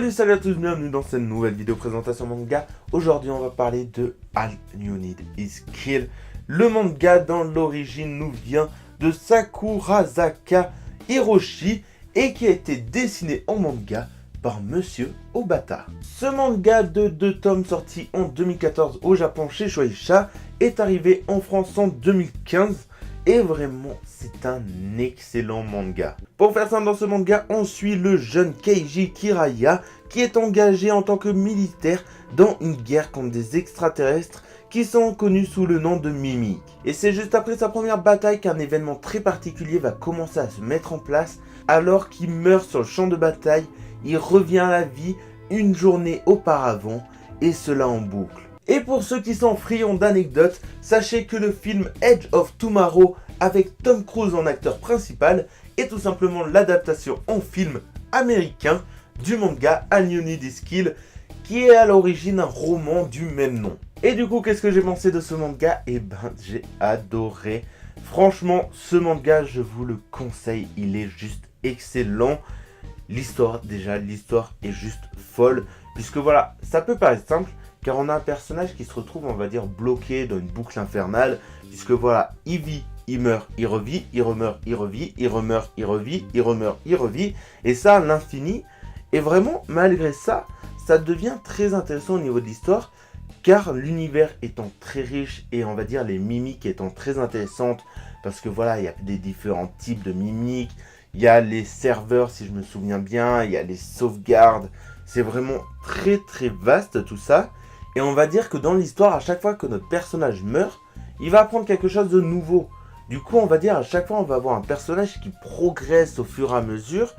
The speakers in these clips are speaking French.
Salut à tous, bienvenue dans cette nouvelle vidéo présentation manga. Aujourd'hui on va parler de All You Need Is Kill. Le manga dans l'origine nous vient de Sakurazaka Hiroshi et qui a été dessiné en manga par Monsieur Obata. Ce manga de 2 tomes sorti en 2014 au Japon chez Shueisha est arrivé en France en 2015. Et vraiment, c'est un excellent manga. Pour faire simple, dans ce manga, on suit le jeune Keiji Kiraya qui est engagé en tant que militaire dans une guerre contre des extraterrestres qui sont connus sous le nom de Mimic. Et c'est juste après sa première bataille qu'un événement très particulier va commencer à se mettre en place. Alors qu'il meurt sur le champ de bataille, il revient à la vie une journée auparavant, et cela en boucle. Et pour ceux qui sont friands d'anecdotes, sachez que le film Edge of Tomorrow avec Tom Cruise en acteur principal est tout simplement l'adaptation en film américain du manga All You Need Is Kill, qui est à l'origine un roman du même nom. Et du coup, qu'est-ce que j'ai pensé de ce manga? Eh ben, j'ai adoré. Franchement, ce manga, je vous le conseille, il est juste excellent. L'histoire est juste folle, puisque voilà, ça peut paraître simple, car on a un personnage qui se retrouve, on va dire, bloqué dans une boucle infernale, puisque voilà, il vit, il meurt, il revit, il remeurt, il revit, il remeurt, il revit, il remeurt, il revit, et ça à l'infini. Et vraiment, malgré ça, ça devient très intéressant au niveau de l'histoire, car l'univers étant très riche, et on va dire les mimiques étant très intéressantes, parce que voilà, il y a des différents types de mimiques, il y a les serveurs, si je me souviens bien, il y a les sauvegardes, c'est vraiment très très vaste tout ça. Et on va dire que dans l'histoire, à chaque fois que notre personnage meurt, il va apprendre quelque chose de nouveau. Du coup, on va dire à chaque fois, on va avoir un personnage qui progresse au fur et à mesure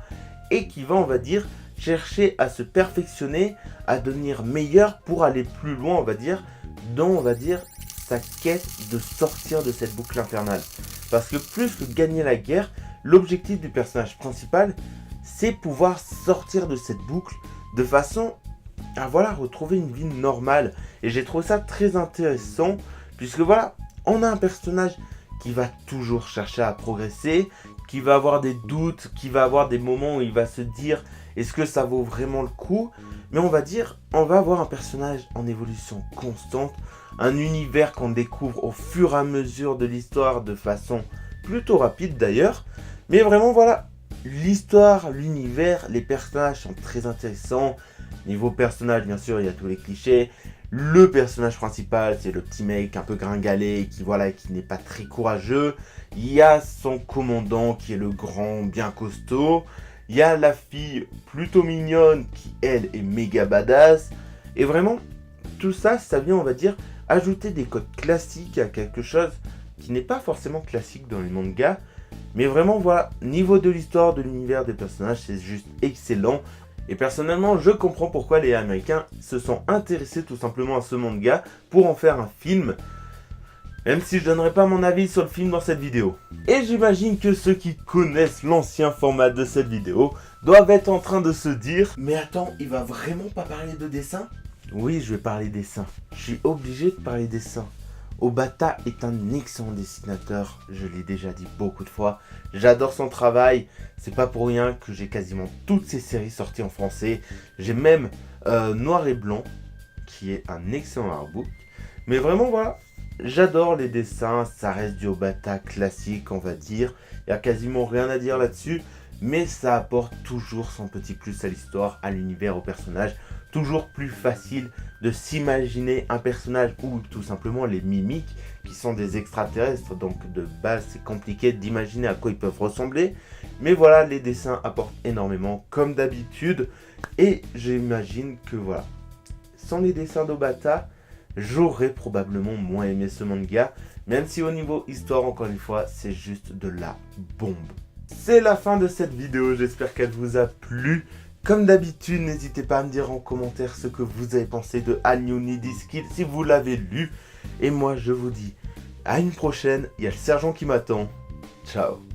et qui va, on va dire, chercher à se perfectionner, à devenir meilleur pour aller plus loin, on va dire, dans, on va dire, sa quête de sortir de cette boucle infernale. Parce que plus que gagner la guerre, l'objectif du personnage principal, c'est pouvoir sortir de cette boucle de façon à voilà, retrouver une vie normale. Et j'ai trouvé ça très intéressant, puisque voilà, on a un personnage qui va toujours chercher à progresser, qui va avoir des doutes, qui va avoir des moments où il va se dire est-ce que ça vaut vraiment le coup. Mais on va dire, on va avoir un personnage en évolution constante, un univers qu'on découvre au fur et à mesure de l'histoire de façon plutôt rapide d'ailleurs. Mais vraiment voilà, l'histoire, l'univers, les personnages sont très intéressants. Niveau personnage, bien sûr, il y a tous les clichés. Le personnage principal, c'est le petit mec un peu gringalé qui voilà, qui n'est pas très courageux. Il y a son commandant qui est le grand, bien costaud. Il y a la fille plutôt mignonne qui, elle, est méga badass. Et vraiment, tout ça, ça vient, on va dire, ajouter des codes classiques à quelque chose qui n'est pas forcément classique dans les mangas. Mais vraiment, voilà, niveau de l'histoire, de l'univers des personnages, c'est juste excellent. Et personnellement, je comprends pourquoi les Américains se sont intéressés tout simplement à ce manga pour en faire un film. Même si je donnerai pas mon avis sur le film dans cette vidéo. Et j'imagine que ceux qui connaissent l'ancien format de cette vidéo doivent être en train de se dire « Mais attends, il va vraiment pas parler de dessin ?» Oui, je vais parler dessin. Je suis obligé de parler dessin. Obata est un excellent dessinateur, je l'ai déjà dit beaucoup de fois. J'adore son travail, c'est pas pour rien que j'ai quasiment toutes ses séries sorties en français. J'ai même Noir et Blanc, qui est un excellent artbook. Mais vraiment voilà, j'adore les dessins, ça reste du Obata classique on va dire. Il n'y a quasiment rien à dire là-dessus, mais ça apporte toujours son petit plus à l'histoire, à l'univers, au personnage. Toujours plus facile de s'imaginer un personnage ou tout simplement les mimiques qui sont des extraterrestres. Donc de base c'est compliqué d'imaginer à quoi ils peuvent ressembler. Mais voilà, les dessins apportent énormément comme d'habitude. Et j'imagine que voilà, sans les dessins d'Obata, j'aurais probablement moins aimé ce manga. Même si au niveau histoire, encore une fois, c'est juste de la bombe. C'est la fin de cette vidéo, j'espère qu'elle vous a plu. Comme d'habitude, n'hésitez pas à me dire en commentaire ce que vous avez pensé de All You Need Is Kill si vous l'avez lu. Et moi, je vous dis à une prochaine. Il y a le sergent qui m'attend. Ciao.